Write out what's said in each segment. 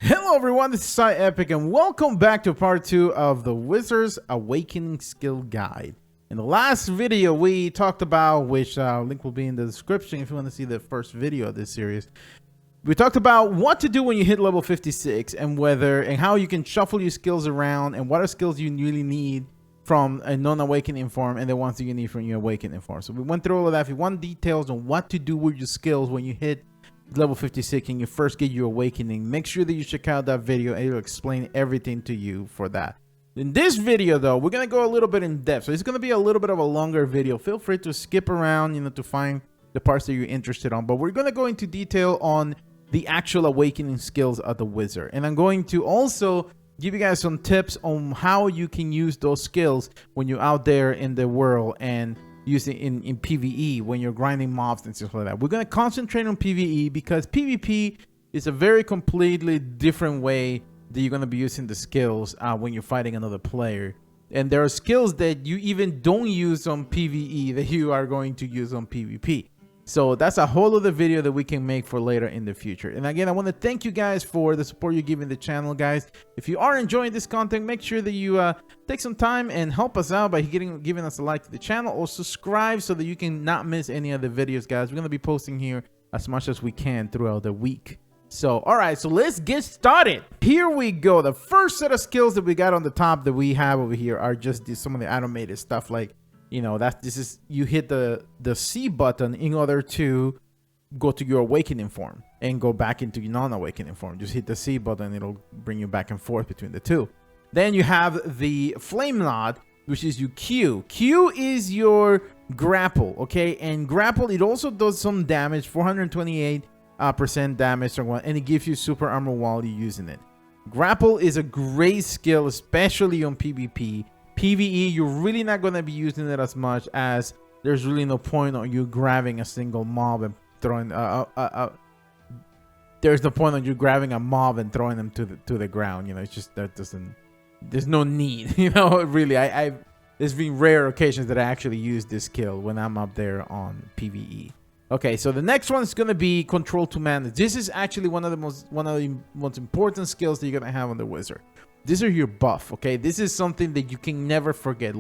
Hello everyone, this is Epic and welcome back to part 2 of the Wizard's Awakening Skill Guide. In the last video we talked about, which link will be in the description if you want to see the first video of this series. We talked about what to do when you hit level 56 and how you can shuffle your skills around and what are skills you really need from a non-awakening form and the ones that you need from your awakening form. So we went through all of that. If you want details on what to do with your skills when you hit level 56 and you first get your awakening, make sure that you check out that video and it'll explain everything to you for that. In this video though, we're going to go a little bit in depth, so it's going to be a little bit of a longer video. Feel free to skip around, to find the parts that you're interested on, but we're going to go into detail on the actual awakening skills of the wizard, and I'm going to also give you guys some tips on how you can use those skills when you're out there in the world and using in PvE when you're grinding mobs and stuff like that. We're going to concentrate on PvE because PvP is a very completely different way that you're going to be using the skills when you're fighting another player. And there are skills that you even don't use on PvE that you are going to use on PvP. So that's a whole other video that we can make for later in the future. And again, I want to thank you guys for the support you're giving the channel, guys. If you are enjoying this content, make sure that you take some time and help us out by giving us a like to the channel, or subscribe so that you can not miss any of the videos, guys. We're going to be posting here as much as we can throughout the week. So, all right, so let's get started. Here we go. The first set of skills that we got on the top that we have over here are just some of the automated stuff, like you hit the C button in order to go to your awakening form and go back into your non-awakening form. Just hit the C button, it'll bring you back and forth between the two. Then you have the flame knot, which is your Q. Q is your grapple, okay? And grapple, it also does some damage, 428% damage, and it gives you super armor while you're using it. Grapple is a great skill, especially on PvP. PvE, you're really not going to be using it as much, as there's really no point on you grabbing a single mob and throwing there's no point on you grabbing a mob and throwing them to the ground. It's just there's no need. Really, there's been rare occasions that I actually use this skill when I'm up there on PvE. Okay, so the next one is going to be control to manage. This is actually one of the most important skills that you're going to have on the wizard. These are your buff, okay? This is something that you can never forget.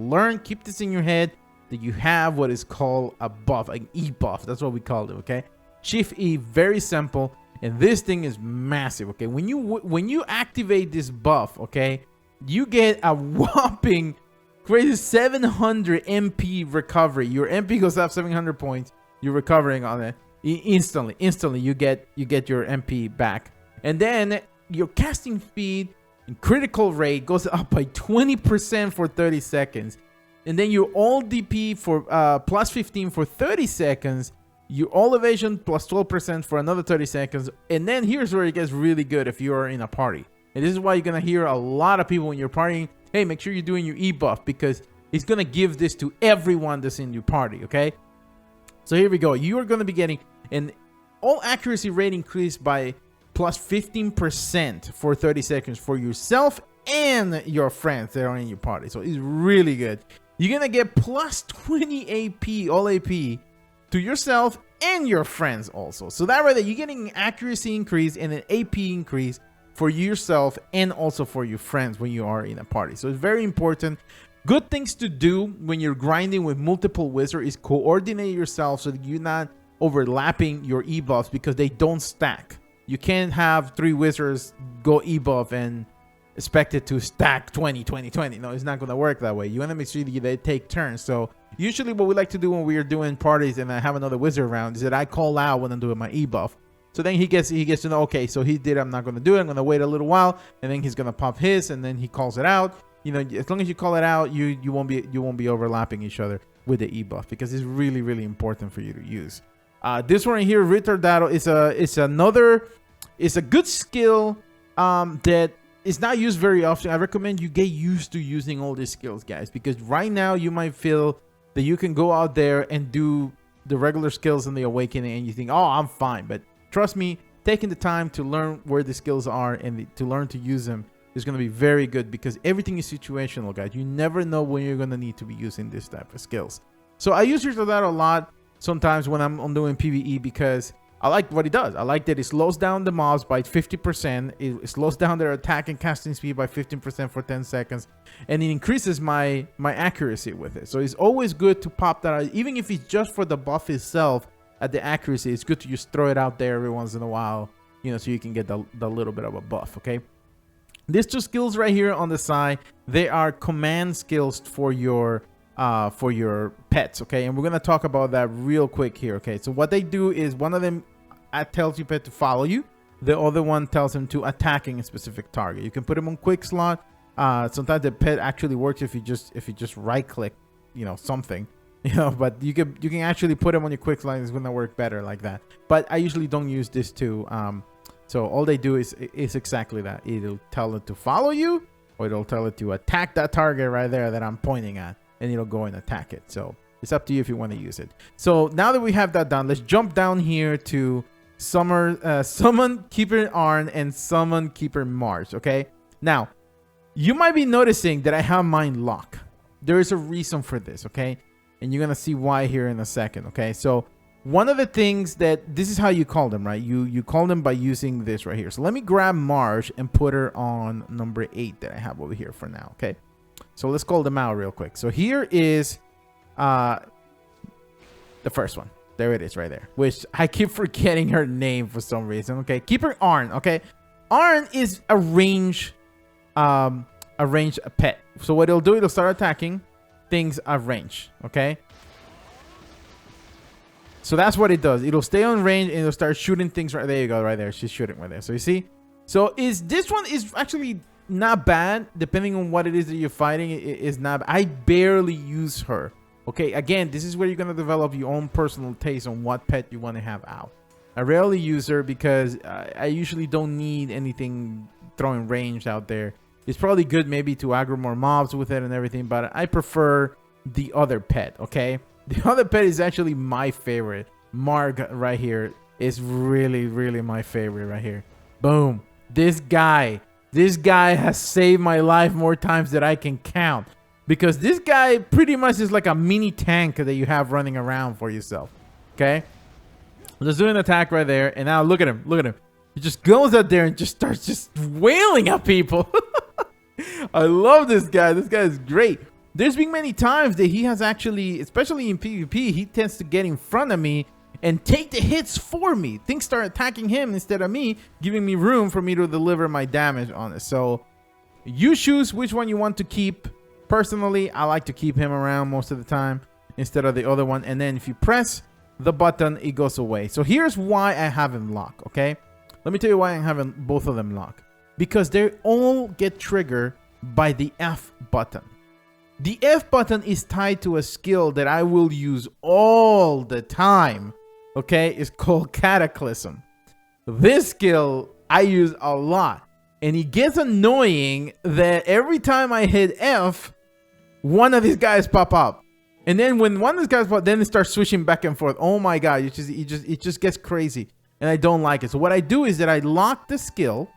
Keep this in your head, that you have what is called a buff, an E buff. That's what we call it, okay? Shift E, very simple, and this thing is massive, okay? When you activate this buff, okay, you get a whopping crazy 700 MP recovery. Your MP goes up 700 points. You're recovering on it instantly. You get your MP back, and then your casting speed and critical rate goes up by 20% for 30 seconds. And then your all DP for plus 15 for 30 seconds. Your all evasion plus 12% for another 30 seconds. And then here's where it gets really good if you're in a party. And this is why you're going to hear a lot of people when you're partying, hey, make sure you're doing your E buff, because it's going to give this to everyone that's in your party, okay? So here we go. You are going to be getting an all accuracy rate increased by plus 15% for 30 seconds for yourself and your friends that are in your party. So it's really good. You're going to get plus 20 AP, all AP, to yourself and your friends also. So that way that you're getting an accuracy increase and an AP increase for yourself and also for your friends when you are in a party. So it's very important. Good things to do when you're grinding with multiple wizards is coordinate yourself so that you're not overlapping your E buffs, because they don't stack. You can't have 3 wizards go E buff and expect it to stack 20, 20, 20. No, it's not going to work that way. You want to make sure that they take turns. So usually what we like to do when we are doing parties and I have another wizard around is that I call out when I'm doing my E buff. So then he gets to know, okay, so he did, I'm not going to do it. I'm going to wait a little while, and then he's going to pop his, and then he calls it out. As long as you call it out, you won't be overlapping each other with the E buff, because it's really, really important for you to use. This one right here, Retardado, is a good skill that is not used very often. I recommend you get used to using all these skills, guys, because right now you might feel that you can go out there and do the regular skills in the awakening and you think, oh, I'm fine. But trust me, taking the time to learn where the skills are and to learn to use them is going to be very good, because everything is situational, guys. You never know when you're going to need to be using this type of skills. So I use that a lot sometimes when I'm doing PvE, because I like what it does. I like that it slows down the mobs by 50%. It slows down their attack and casting speed by 15% for 10 seconds. And it increases my accuracy with it. So it's always good to pop that out. Even if it's just for the buff itself at the accuracy, it's good to just throw it out there every once in a while, you know, so you can get the little bit of a buff, okay? These two skills right here on the side, they are command skills for your pets, okay? And we're gonna talk about that real quick here, okay? So what they do is one of them tells your pet to follow you, the other one tells him to attacking a specific target. You can put him on quick slot. Sometimes the pet actually works if you just right click, you know, something, you know, but you can actually put him on your quick slot. It's gonna work better like that. But I usually don't use this too. So all they do is exactly that. It'll tell it to follow you, or it'll tell it to attack that target right there that I'm pointing at, and it'll go and attack it. So it's up to you if you want to use it. So now that we have that done, let's jump down here to Summon Keeper Arn and Summon Keeper Mars, okay? Now, you might be noticing that I have mine locked. There is a reason for this, okay? And you're going to see why here in a second, okay? So one of the things that, this is how you call them, right? You call them by using this right here. So let me grab Mars and put her on number 8 that I have over here for now, okay? So let's call them out real quick. So here is the first one. There it is right there, which I keep forgetting her name for some reason. Okay, Keeper Arn. Okay, Arn is a range pet. So what it'll do, it'll start attacking things at range. Okay, so that's what it does. It'll stay on range and it'll start shooting things right there. You go, right there. She's shooting right there. So you see, so this one is actually not bad, depending on what it is that you're fighting. It is not. I barely use her. Okay, again, this is where you're gonna develop your own personal taste on what pet you want to have out. I rarely use her because I usually don't need anything throwing range out there. It's probably good maybe to aggro more mobs with it and everything, but I prefer the other pet. Okay, the other pet is actually my favorite. Marg right here is really my favorite right here. Boom. This guy has saved my life more times than I can count. Because this guy pretty much is like a mini tank that you have running around for yourself. Okay? Let's do an attack right there. And now look at him. Look at him. He just goes out there and just starts just wailing at people. I love this guy. This guy is great. There's been many times that he has actually, especially in PvP, he tends to get in front of me and take the hits for me. Things start attacking him instead of me, giving me room for me to deliver my damage on it. So you choose which one you want to keep. Personally, I like to keep him around most of the time instead of the other one. And then if you press the button, it goes away. So here's why I have him locked, okay? Let me tell you why I'm having both of them locked. Because they all get triggered by the F button. The F button is tied to a skill that I will use all the time, okay? It's called Cataclysm. This skill I use a lot. And it gets annoying that every time I hit F, one of these guys pop up, and then when one of these guys pop, then it starts switching back and forth. Oh my god, it just gets crazy, and I don't like it. So what I do is that I lock the skill,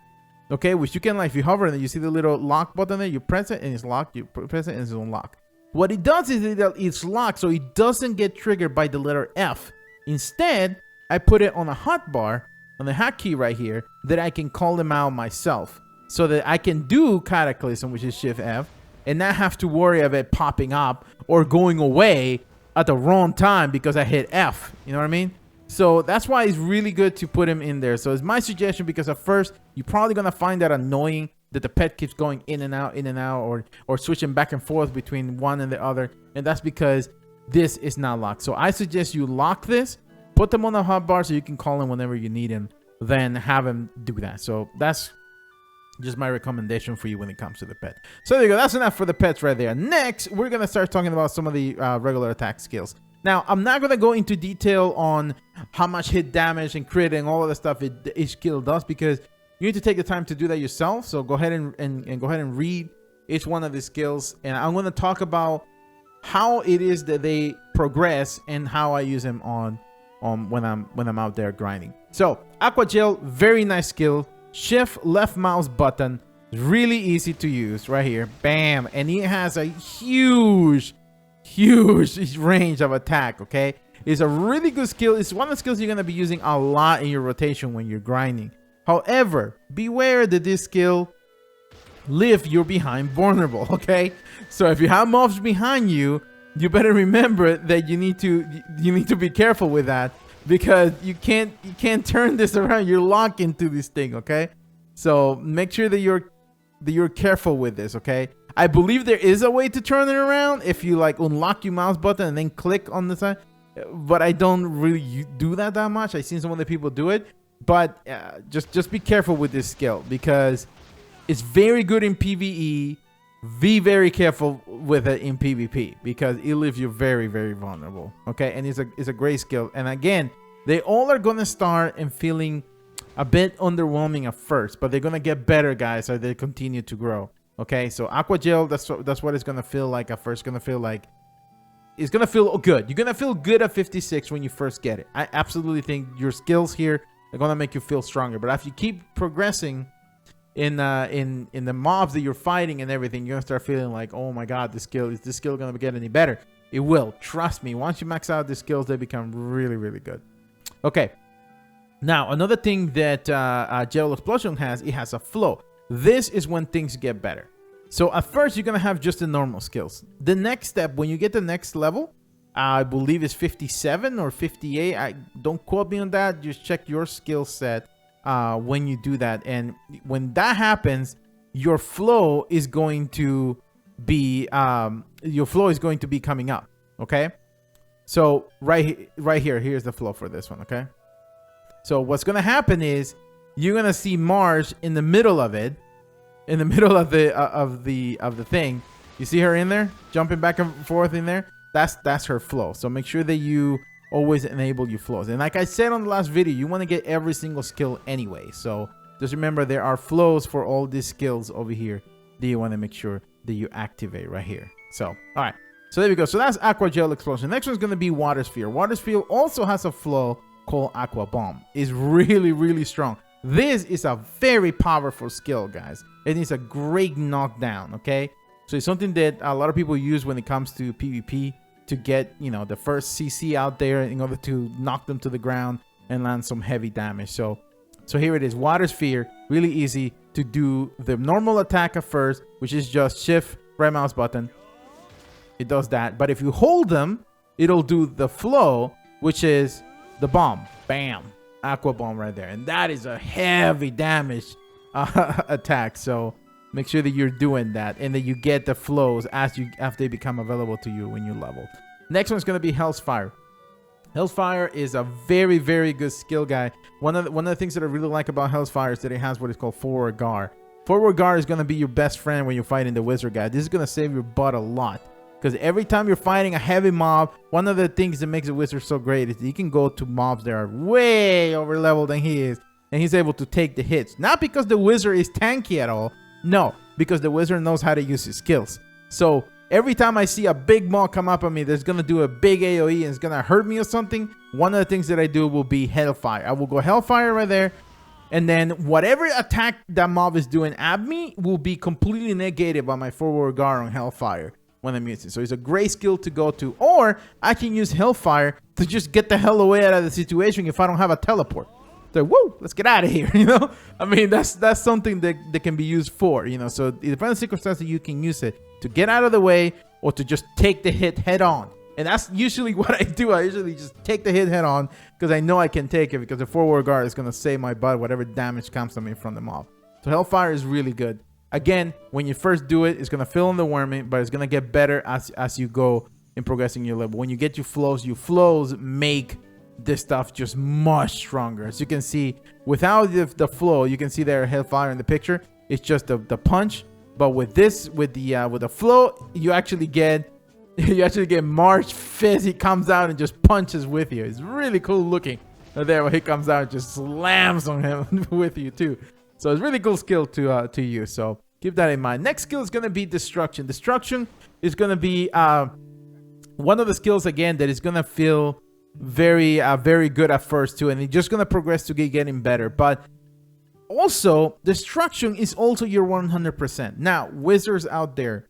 okay, which you can, like, if you hover and you see the little lock button there, you press it and it's locked. You press it and it's unlocked. What it does is that it's locked, so it doesn't get triggered by the letter F. Instead, I put it on a hotbar on the hotkey right here that I can call them out myself, so that I can do Cataclysm, which is Shift F, and not have to worry of it popping up or going away at the wrong time because I hit F. You know what I mean? So that's why it's really good to put him in there. So it's my suggestion, because at first you're probably gonna find that annoying that the pet keeps going in and out, or switching back and forth between one and the other, and that's because this is not locked. So I suggest you lock this, put them on the hotbar so you can call him whenever you need him, then have him do that. So that's just my recommendation for you when it comes to the pet. So there you go. That's enough for the pets right there. Next, we're going to start talking about some of the regular attack skills. Now, I'm not going to go into detail on how much hit damage and crit and all of the stuff each skill does, because you need to take the time to do that yourself. So go ahead and go ahead and read each one of the skills. And I'm going to talk about how it is that they progress and how I use them on when I'm out there grinding. So Aqua Gel, very nice skill. Shift left mouse button, really easy to use right here. Bam. And it has a huge range of attack. Okay, It's a really good skill. It's one of the skills you're going to be using a lot in your rotation when you're grinding. However, beware that this skill leave your behind vulnerable, okay? So if you have mobs behind you, you better remember that you need to be careful with that, because you can't turn this around. You're locked into this thing, okay? So make sure that you're careful with this, okay? I believe there is a way to turn it around if you like unlock your mouse button and then click on the side, but I don't really do that much. I've seen some other people do it, but just be careful with this skill, because it's very good in PvE. Be very careful with it in PvP, because it leaves you very, very vulnerable, okay? And it's a great skill. And again, they all are gonna start and feeling a bit underwhelming at first, but they're gonna get better, guys, as they continue to grow. Okay, so Aqua Gel, that's what it's gonna feel like at first. Gonna feel like it's gonna feel good. You're gonna feel good at 56 when you first get it. I absolutely think your skills here are gonna make you feel stronger. But if you keep progressing in the mobs that you're fighting and everything, you're gonna start feeling like, oh my god, is this skill gonna get any better? It will. Trust me. Once you max out the skills, they become really, really good. Okay. Now, another thing that Gel Explosion has, it has a flow. This is when things get better. So at first, you're going to have just the normal skills. The next step, when you get the next level, I believe it's 57 or 58. Don't quote me on that. Just check your skill set when you do that. And when that happens, your flow is going to be coming up. Okay. So right here, here's the flow for this one. Okay. So what's going to happen is you're going to see Marge in the middle of it, in the middle of the thing. You see her in there jumping back and forth in there. That's her flow. So make sure that you always enable your flows. And like I said on the last video, you want to get every single skill anyway. So just remember, there are flows for all these skills over here that you want to make sure that you activate right here. So all right, so there we go. So that's Aqua Gel Explosion. Next one's going to be Water Sphere. Water Sphere also has a flow called Aqua Bomb. It's really, really strong. This is a very powerful skill, guys. It is a great knockdown, okay? So it's something that a lot of people use when it comes to PvP to get, you know, the first CC out there in order to knock them to the ground and land some heavy damage. So here it is, Water Sphere. Really easy to do the normal attack at first, which is just shift, right mouse button. It does that. But if you hold them, it'll do the flow, which is the bomb. Bam. Aqua Bomb right there. And that is a heavy damage attack. So make sure that you're doing that and that you get the flows after they become available to you when you level. Next one's going to be Hellfire. Hellfire is a very, very good skill, guy. One of the things that I really like about Hellfire is that it has what is called Forward Guard. Forward Guard is going to be your best friend when you're fighting the Wizard guy. This is going to save your butt a lot. Because every time you're fighting a heavy mob, one of the things that makes a Wizard so great is that he can go to mobs that are way over level than he is, and he's able to take the hits. Not because the Wizard is tanky at all. No, because the Wizard knows how to use his skills. So every time I see a big mob come up on me that's going to do a big AoE and it's going to hurt me or something, one of the things that I do will be Hellfire. I will go Hellfire right there. And then whatever attack that mob is doing at me will be completely negated by my Forward Guard on Hellfire when I'm using. So it's a great skill to go to. Or I can use Hellfire to just get the hell away out of the situation if I don't have a teleport. So woo, let's get out of here, you know? I mean, that's something that can be used for, you know? So it depends on the circumstances, you can use it to get out of the way or to just take the hit head on. And that's usually what I do. I usually just take the hit head on because I know I can take it, because the Forward Guard is going to save my butt whatever damage comes to me from the mob. So Hellfire is really good. Again, when you first do it, it's going to feel underwhelming, but it's going to get better as you go in progressing your level. When you get your flows make this stuff just much stronger. As you can see, without the flow, you can see there Hellfire in the picture. It's just the punch. But with this, with the flow, you actually get March Fizz. He comes out and just punches with you. It's really cool looking. Right there, when he comes out, and just slams on him with you too. So it's really cool skill to use. So keep that in mind. Next skill is going to be Destruction. Destruction is going to be one of the skills, again, that is going to feel very good at first too. And it's just going to progress to getting better. But also, Destruction is also your 100%. Now, Wizards out there,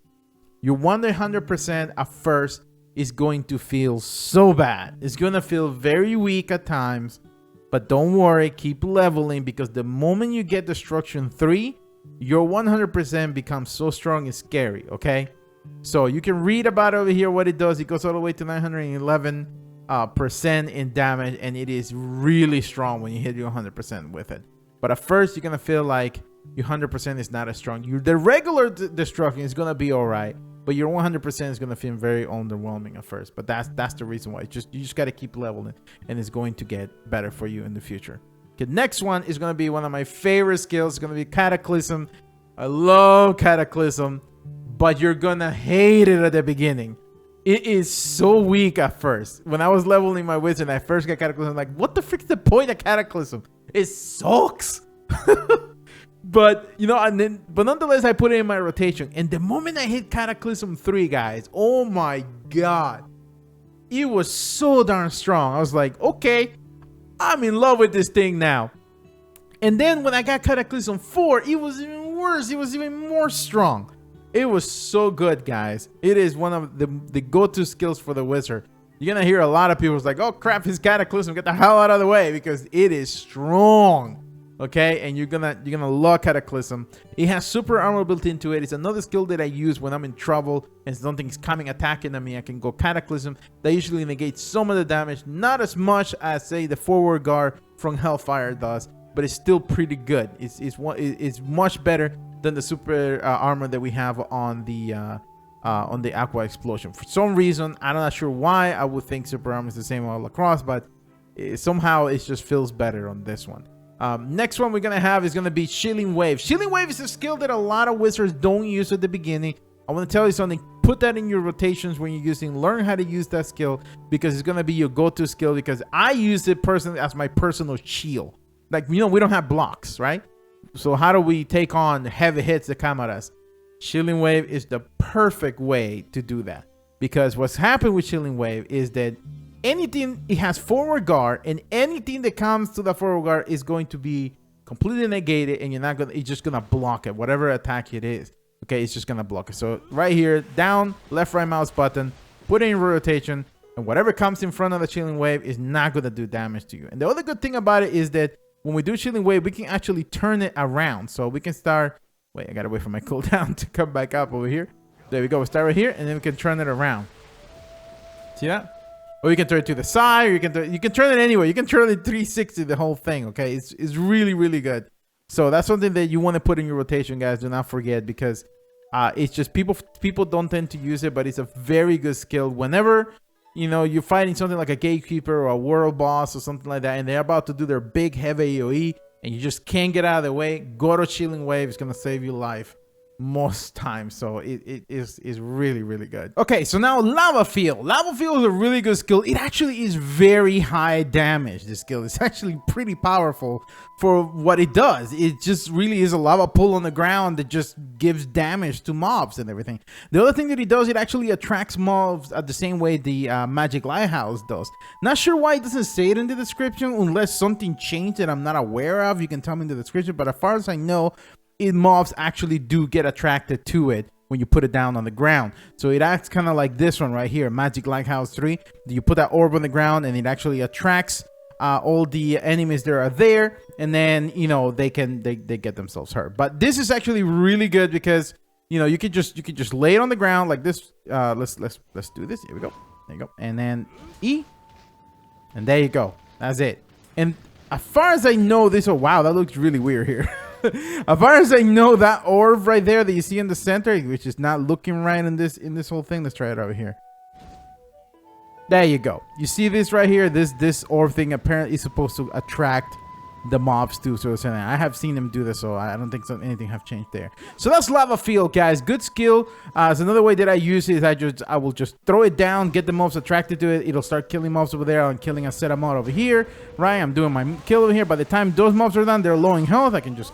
you want 100% at first is going to feel so bad. It's going to feel very weak at times, but don't worry, keep leveling, because the moment you get Destruction 3, your 100% becomes so strong it's scary, okay? So you can read about over here what it does. It goes all the way to 911 percent in damage, and it is really strong when you hit your 100% with it. But at first, you're going to feel like your 100% is not as strong. The regular destruction is going to be all right, but your 100% is going to feel very underwhelming at first. But that's the reason why. You just got to keep leveling, and it's going to get better for you in the future. Okay, next one is going to be one of my favorite skills. It's going to be Cataclysm. I love Cataclysm, but you're going to hate it at the beginning. It is so weak at first. When I was leveling my wizard and I first got Cataclysm, I'm like, what the frick's the point of Cataclysm? It sucks. But, you know, but nonetheless, I put it in my rotation. And the moment I hit Cataclysm 3, guys, oh my God. It was so darn strong. I was like, okay, I'm in love with this thing now. And then when I got Cataclysm 4, it was even worse. It was even more strong. It was so good, guys. It is one of the go-to skills for the wizard. You're gonna hear a lot of people like, oh crap, his Cataclysm, get the hell out of the way, because it is strong. Okay, and you're gonna love Cataclysm. It has super armor built into it. It's another skill that I use when I'm in trouble and something's coming attacking at me. I can go Cataclysm. That usually negates some of the damage, not as much as say the forward guard from Hellfire does, but it's still pretty good. It's much better than the super armor that we have on the Aqua Explosion. For some reason, I'm not sure why. I would think super armor is the same all across, but somehow it just feels better on this one. Next one we're gonna have is gonna be Shilling Wave. Shilling Wave is a skill that a lot of wizards don't use at the beginning. I want to tell you something. Put that in your rotations when you're using. Learn how to use that skill, because it's gonna be your go-to skill. Because I use it personally as my personal shield. Like, you know, we don't have blocks, right? So how do we take on heavy hits that come at us? Shilling Wave is the perfect way to do that, because what's happened with Shilling Wave is that anything, it has forward guard, and anything that comes to the forward guard is going to be completely negated, and it's just gonna block it, whatever attack it is. Okay, it's just gonna block it. So right here, down, left, right mouse button, put it in rotation, and whatever comes in front of the Shilling Wave is not gonna do damage to you. And the other good thing about it is that when we do Shilling Wave, we can actually turn it around. So we can start, wait, I gotta wait for my cooldown to come back up over here. There we go, we start right here, and then we can turn it around. See that? Or you can turn it to the side, or you can turn it anywhere. You can turn it 360, the whole thing, okay? It's really, really good. So that's something that you want to put in your rotation, guys. Do not forget, because it's just people don't tend to use it, but it's a very good skill. Whenever, you know, you're fighting something like a gatekeeper or a world boss or something like that, and they're about to do their big heavy AoE, and you just can't get out of the way, go to Shilling Wave. It's going to save your life most times. So it is really, really good. Okay, so now Lava Field. Lava Field is a really good skill. It actually is very high damage. This skill is actually pretty powerful for what it does. It just really is a lava pool on the ground that just gives damage to mobs and everything. The other thing that it does, it actually attracts mobs at the same way the Magic Lighthouse does. Not sure why it doesn't say it in the description, unless something changed that I'm not aware of. You can tell me in the description, but as far as I know, mobs actually do get attracted to it when you put it down on the ground. So it acts kind of like this one right here, Magic Lighthouse 3. You put that orb on the ground, and it actually attracts all the enemies that are there, and then, you know, they get themselves hurt. But this is actually really good, because, you know, you could just lay it on the ground like this. Let's do this. Here we go. There you go. And then E, and there you go. That's it. And as far as I know, this, oh wow, that looks really weird here. As far as I know, that orb right there that you see in the center, which is not looking right in this whole thing. Let's try it over here. There you go. You see this right here? This orb thing apparently is supposed to attract the mobs too. So I have seen them do this, so I don't think anything have changed there. So that's Lava Field, guys. Good skill. It's another way that I use it is I will just throw it down, get the mobs attracted to it. It'll start killing mobs over there. I'm killing a set of mobs over here. Right? I'm doing my kill over here. By the time those mobs are done, they're low in health. I can just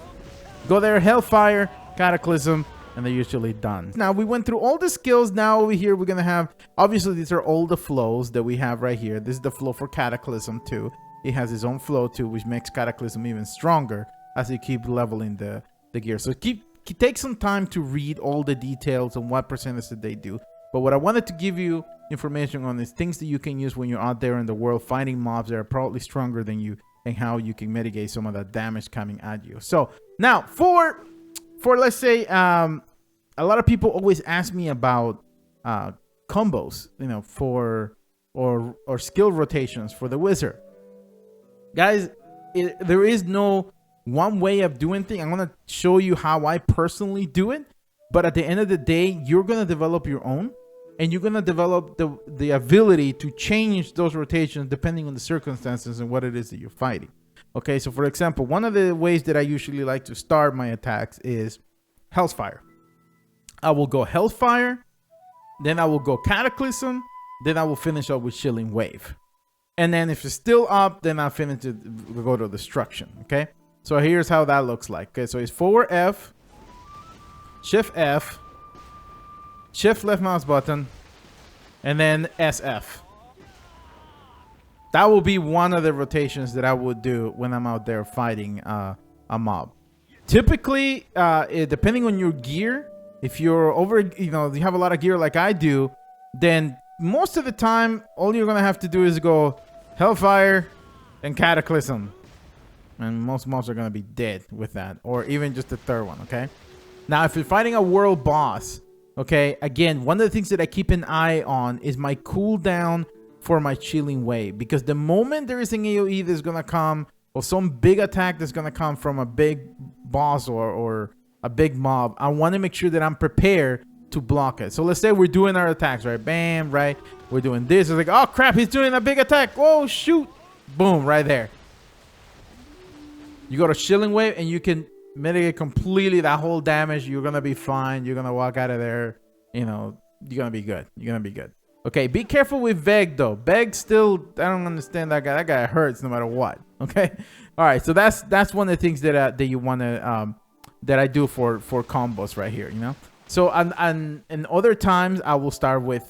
go there, Hellfire, Cataclysm, and they're usually done. Now, we went through all the skills. Now, over here, we're going to have, obviously, these are all the flows that we have right here. This is the flow for Cataclysm, too. It has its own flow, too, which makes Cataclysm even stronger as you keep leveling the gear. So, take some time to read all the details and what percentage that they do. But what I wanted to give you information on these things that you can use when you're out there in the world fighting mobs that are probably stronger than you, and how you can mitigate some of that damage coming at you. So now for let's say a lot of people always ask me about combos, you know, for or skill rotations for the wizard. Guys, there is no one way of doing things. I'm gonna show you how I personally do it, but at the end of the day, you're gonna develop your own, and you're gonna develop the ability to change those rotations depending on the circumstances and what it is that you're fighting. Okay, so for example, one of the ways that I usually like to start my attacks is Hellfire. I will go Hellfire, then I will go Cataclysm, then I will finish up with Shilling Wave. And then if it's still up, then I'll finish it, we'll go to Destruction, okay? So here's how that looks like. Okay, so it's forward F, Shift F, Shift left mouse button, and then SF. That will be one of the rotations that I would do when I'm out there fighting a mob. Typically, depending on your gear, if you're over, you know, you have a lot of gear like I do, then most of the time, all you're going to have to do is go Hellfire and Cataclysm. And most mobs are going to be dead with that, or even just the third one, okay? Now, if you're fighting a world boss, okay, again, one of the things that I keep an eye on is my cooldown for my Shilling Wave. Because the moment there is an AoE that's going to come, or some big attack that's going to come from a big boss or a big mob, I want to make sure that I'm prepared to block it. So let's say we're doing our attacks, right? Bam, right? We're doing this. It's like, oh crap, he's doing a big attack. Oh shoot. Boom, right there. You go to Shilling Wave and you can mitigate completely that whole damage. You're going to be fine. You're going to walk out of there. You know, you're going to be good. You're going to be good. Okay, be careful with Veg though. Veg still, I don't understand that guy. That guy hurts no matter what. Okay. All right. So that's one of the things that you want to, that I do for combos right here, you know? So and other times I will start with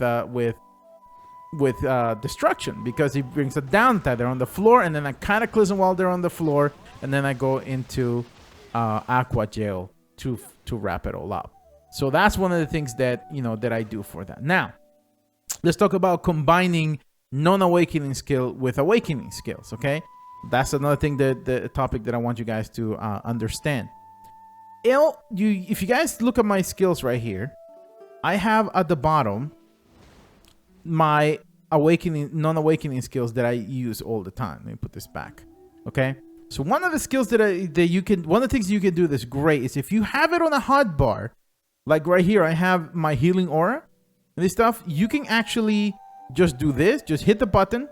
Destruction, because it brings a downtime. They're on the floor, and then I Cataclysm while they're on the floor, and then I go into Aqua Jail to wrap it all up. So that's one of the things that, you know, that I do for that. Now, let's talk about combining non-awakening skill with awakening skills, okay? That's another thing, the topic that I want you guys to understand. If you guys look at my skills right here, I have at the bottom my non-awakening skills that I use all the time. Let me put this back. Okay. So one of the skills one of the things you can do that's great is if you have it on a hotbar, like right here, I have my healing aura and this stuff. You can actually just do this, just hit the button,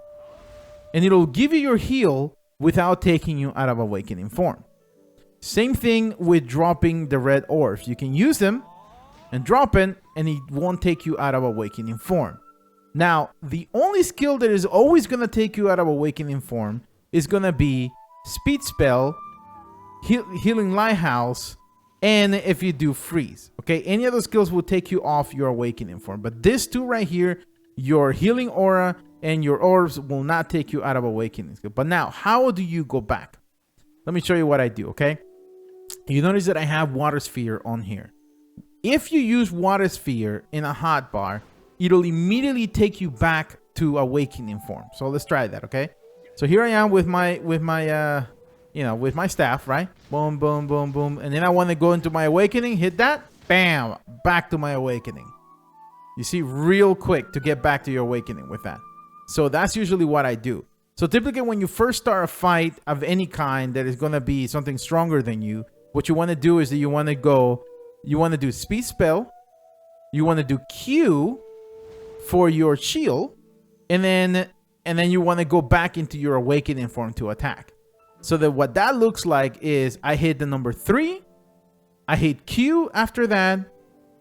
and it'll give you your heal without taking you out of awakening form. Same thing with dropping the red orbs. You can use them and drop it, and it won't take you out of awakening form. Now, the only skill that is always going to take you out of awakening form is going to be speed spell, healing lighthouse, and if you do freeze. Okay, any of those skills will take you off your awakening form. But these two right here, your healing aura and your orbs, will not take you out of awakening. But now, how do you go back? Let me show you what I do, okay? You notice that I have Water Sphere on here. If you use Water Sphere in a hotbar, it'll immediately take you back to awakening form. So let's try that, okay? So here I am with my staff, right? Boom, boom, boom, boom. And then I want to go into my awakening, hit that, bam, back to my awakening. You see, real quick to get back to your awakening with that. So that's usually what I do. So typically when you first start a fight of any kind that is going to be something stronger than you, what you want to do is that you want to do speed spell, you want to do Q for your shield, and then you want to go back into your awakening form to attack. So that what that looks like is I hit the number 3, I hit Q after that,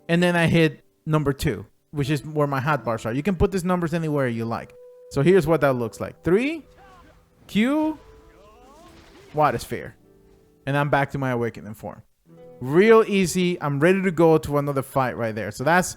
and then I hit number 2, which is where my hotbars are. You can put these numbers anywhere you like. So here's what that looks like. 3, Q, Water Sphere. And I'm back to my awakening form. Real easy. I'm ready to go to another fight right there. So that's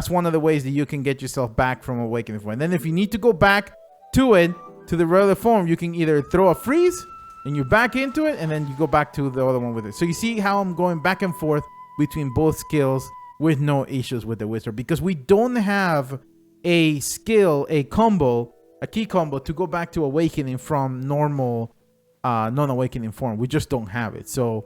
one of the ways that you can get yourself back from awakening form. And then if you need to go back to it, to the regular form, you can either throw a freeze and you're back into it, and then you go back to the other one with it. So you see how I'm going back and forth between both skills with no issues with the wizard, because we don't have a skill, a combo, a key combo to go back to awakening from normal non-awakening form. We just don't have it. So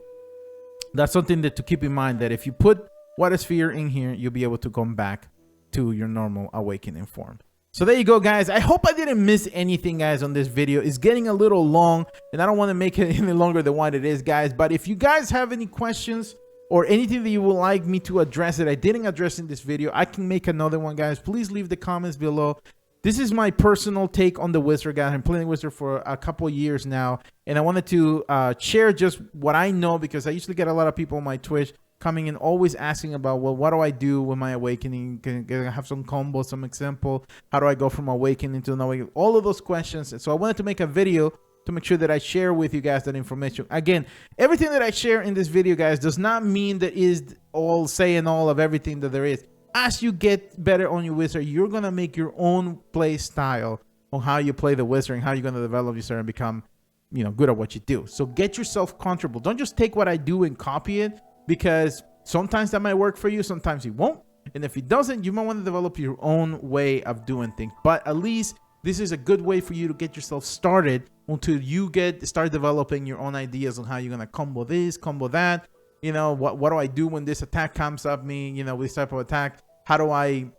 that's something that to keep in mind, that if you put Water Sphere in here, you'll be able to come back to your normal awakening form. So there you go, guys. I hope I didn't miss anything, guys, on this video. It's getting a little long, and I don't want to make it any longer than what it is, guys. But if you guys have any questions or anything that you would like me to address that I didn't address in this video, I can make another one, guys. Please leave the comments below. This is my personal take on the Wizard, guys. I'm playing Wizard for a couple years now, and I wanted to share just what I know, because I usually get a lot of people on my Twitch coming in always asking about, well, what do I do with my awakening? Can I have some combos, some example? How do I go from awakening to awakening? All of those questions. And so I wanted to make a video to make sure that I share with you guys that information. Again, everything that I share in this video, guys, does not mean that is all saying all of everything that there is. As you get better on your Wizard, you're going to make your own play style on how you play the Wizard and how you're going to develop your Wizard and become, you know, good at what you do. So get yourself comfortable. Don't just take what I do and copy it, because sometimes that might work for you, sometimes it won't. And if it doesn't, you might want to develop your own way of doing things. But at least this is a good way for you to get yourself started until you start developing your own ideas on how you're going to combo this, combo that. You know, what do I do when this attack comes up me, you know, with this type of attack? How do I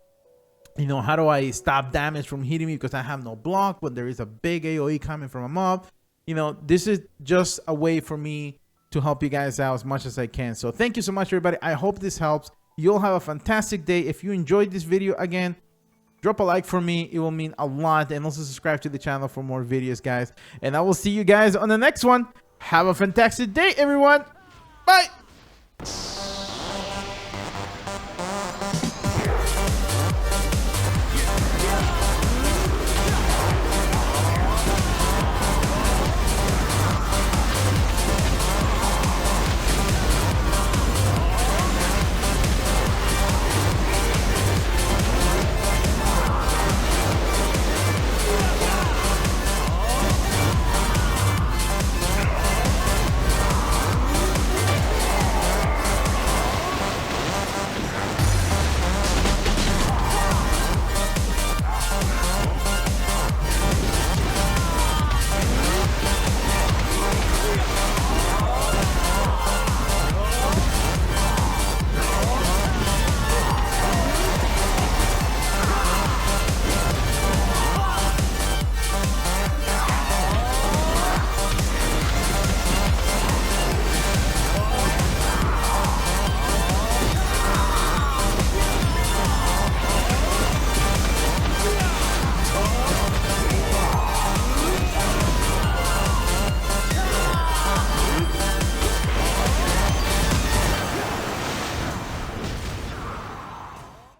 stop damage from hitting me because I have no block when there is a big AoE coming from a mob? You know, this is just a way for me to help you guys out as much as I can. So thank you so much, everybody. I hope this helps. You'll have a fantastic day. If you enjoyed this video, again, drop a like for me. It will mean a lot. And also subscribe to the channel for more videos, guys. And I will see you guys on the next one. Have a fantastic day, everyone. Bye.